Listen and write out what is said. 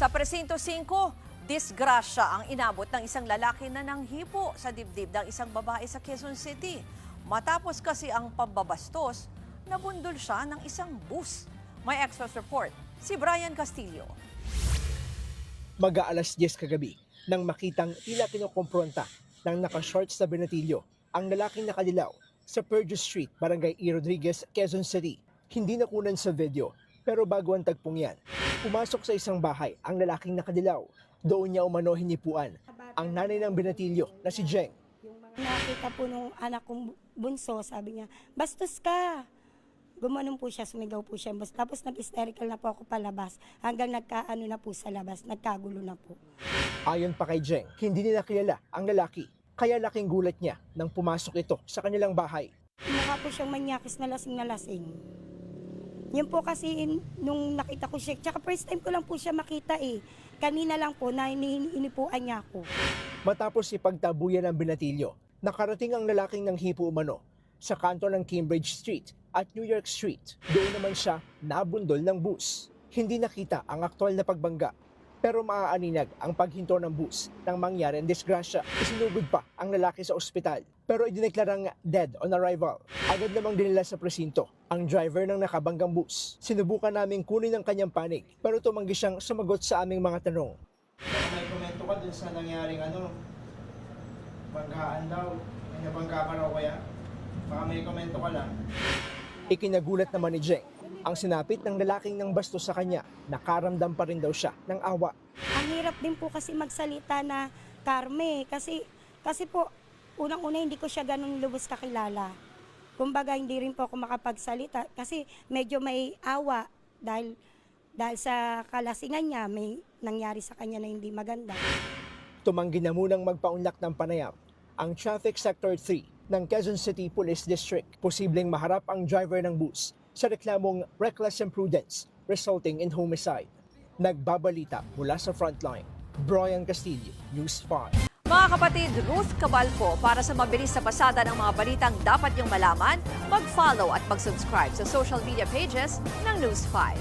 Sa Presinto 5, disgrasya ang inabot ng isang lalaki na nanghipo sa dibdib ng isang babae sa Quezon City. Matapos kasi ang pambabastos, nabundol siya ng isang bus. May Express report, si Brian Castillo. Mag-aalas 10 kagabi nang makitang tila kinukompronta ng naka-shorts na binatilyo ang lalaking nakadilaw sa Purge Street, Barangay E. Rodriguez, Quezon City. Hindi nakunan sa video, pero bago ang tagpong yan, pumasok sa isang bahay ang lalaking nakadilaw. Doon niya umano hinipuan ang nanay ng binatilyo na si Jeng. Nakita po nung anak kong bunso, sabi niya, bastos ka. Gumanon po siya, sumigaw po siya. Tapos nag-hysterical na po ako palabas. Hanggang nagkaano na po sa labas, nagkagulo na po. Ayon pa kay Jeng, hindi nila kilala ang lalaki. Kaya laking gulat niya nang pumasok ito sa kanilang bahay. Mukha po siyang manyakis na lasing na lasing. Yun po kasi nung nakita ko siya, tsaka first time ko lang po siya makita eh. Kanina lang po na inipuan niya ako. Matapos ipagtabuyan ng binatilyo, nakarating ang lalaking ng hipo umano sa kanto ng Cambridge Street at New York Street. Doon naman siya nabundol ng bus. Hindi nakita ang aktwal na pagbangga, pero maaaninag ang paghinto ng bus nang mangyari ang disgrasya. Isinugod pa ang lalaki sa ospital, pero idineklarang dead on arrival. Agad namang dinala sa presinto ang driver ng nakabanggang bus. Sinubukan naming kunin ang kanyang panig, pero tumanggi siyang sumagot sa aming mga tanong. May komento ka dun sa nangyaring banggaan daw. May nabangga ka raw kaya? Baka may komento ka lang. Ikinagulat naman ni Jeng ang sinapit ng lalaking ng bastos sa kanya. Nakaramdam pa rin daw siya ng awa. Ang hirap din po kasi magsalita na karme. Kasi po, unang-una hindi ko siya ganun lubos kakilala. Kumbaga hindi rin po ako makapagsalita kasi medyo may awa dahil sa kalasingan niya, may nangyari sa kanya na hindi maganda. Tumanggi na munang magpaunlak ng panayam ang Traffic Sector 3 ng Quezon City Police District. Posibleng maharap ang driver ng bus sa reklamong reckless imprudence resulting in homicide. Nagbabalita mula sa frontline, Brian Castillo, News 5. Mga kapatid, Ruth Cabalco, para sa mabilis na pasada ng mga balitang dapat niyong malaman, mag-follow at mag-subscribe sa social media pages ng News 5.